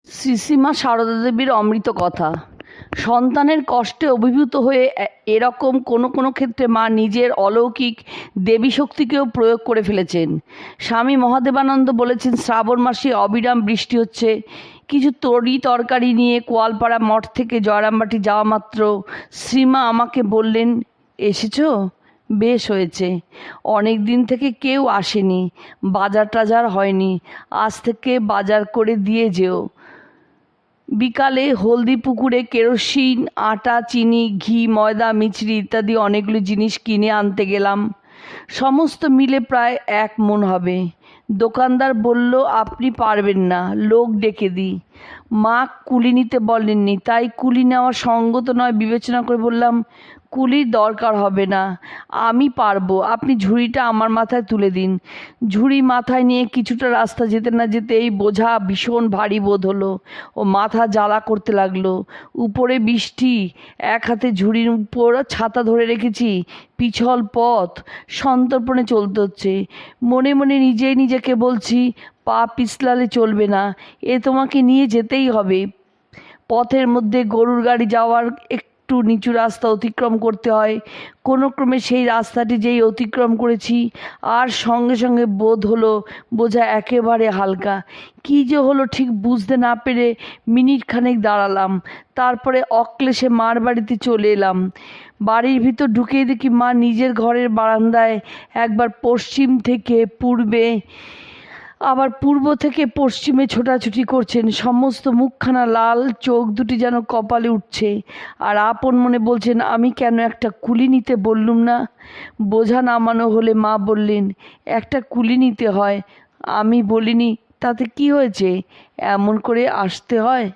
শ্রীশ্রীমা সারদা দেবীর অমৃত কথা। সন্তানের কষ্টে অভিভূত হয়ে এরকম কোনো কোনো ক্ষেত্রে মা নিজের অলৌকিক দেবী শক্তিকেও প্রয়োগ করে ফেলেছেন। স্বামী মহাদেবানন্দ বলেছেন, শ্রাবণ মাসে অবিরাম বৃষ্টি হচ্ছে। কিছু তরি তরকারি নিয়ে কোয়ালপাড়া মঠ থেকে জয়রামবাটি যাওয়া মাত্র শ্রীমা আমাকে বললেন, এসেছো? বেশ হয়েছে, অনেক দিন থেকে কেউ আসেনি, বাজার টাজার হয়নি, আজ থেকে বাজার করে দিয়ে যেও। বিকালে হলদি পুকুরে কেরোসিন, আটা, চিনি, ঘি, ময়দা, মিছরি ইত্যাদি অনেকগুলো জিনিস কিনে আনতে গেলাম। সমস্ত মিলে প্রায় 1 মণ হবে। দোকানদার বলল, আপনি পারবেন না, লোক ডেকে দিই। মা কুলি নিতে বলেননি, তাই কুলি নেওয়া সঙ্গত নয় বিবেচনা করে বললাম, কুলির দরকার হবে না, আমি পারবো, আপনি ঝুড়িটা আমার মাথায় তুলে দিন। ঝুড়ি মাথায় নিয়ে কিছুটা রাস্তা যেতে না যেতেই বোঝা ভীষণ ভারী বোধ হলো ও মাথা জ্বালা করতে লাগলো। উপরে বৃষ্টি, এক হাতে ঝুড়ির উপর ছাতা ধরে রেখেছি, পিছল পথ, সন্তর্পণে চলতে হচ্ছে। মনে মনে নিজেই নিজেকে বলছি, পা পিছলালে চলবে না, এ তোমাকে নিয়ে যেতেই হবে। পথের মধ্যে গরুর গাড়ি যাওয়ার একটু নিচু রাস্তা অতিক্রম করতে হয়। কোনো ক্রমে সেই রাস্তাটি যেই অতিক্রম করেছি, আর সঙ্গে সঙ্গে বোধ হলো বোঝা একেবারে হালকা। কী যে হলো ঠিক বুঝতে না পেরে মিনিট খানেক দাঁড়ালাম, তারপরে অক্লেশে মার বাড়িতে চলে এলাম। বাড়ির ভিতর ঢুকেই দেখি মা নিজের ঘরের বারান্দায় একবার পশ্চিম থেকে পূর্বে, আবার পূর্ব থেকে পশ্চিমে ছোটাছুটি করছেন। সমস্ত মুখখানা লাল, চোখ দুটি যেন কপালে উঠছে, আর আপন মনে বলছেন, আমি কেন একটা কুলি নিতে বললুম না। বোঝা নামানো হলে মা বললেন, একটা কুলি নিতে হয়। আমি বলিনি, তাতে কি হয়েছে, এমন করে আসতে হয়।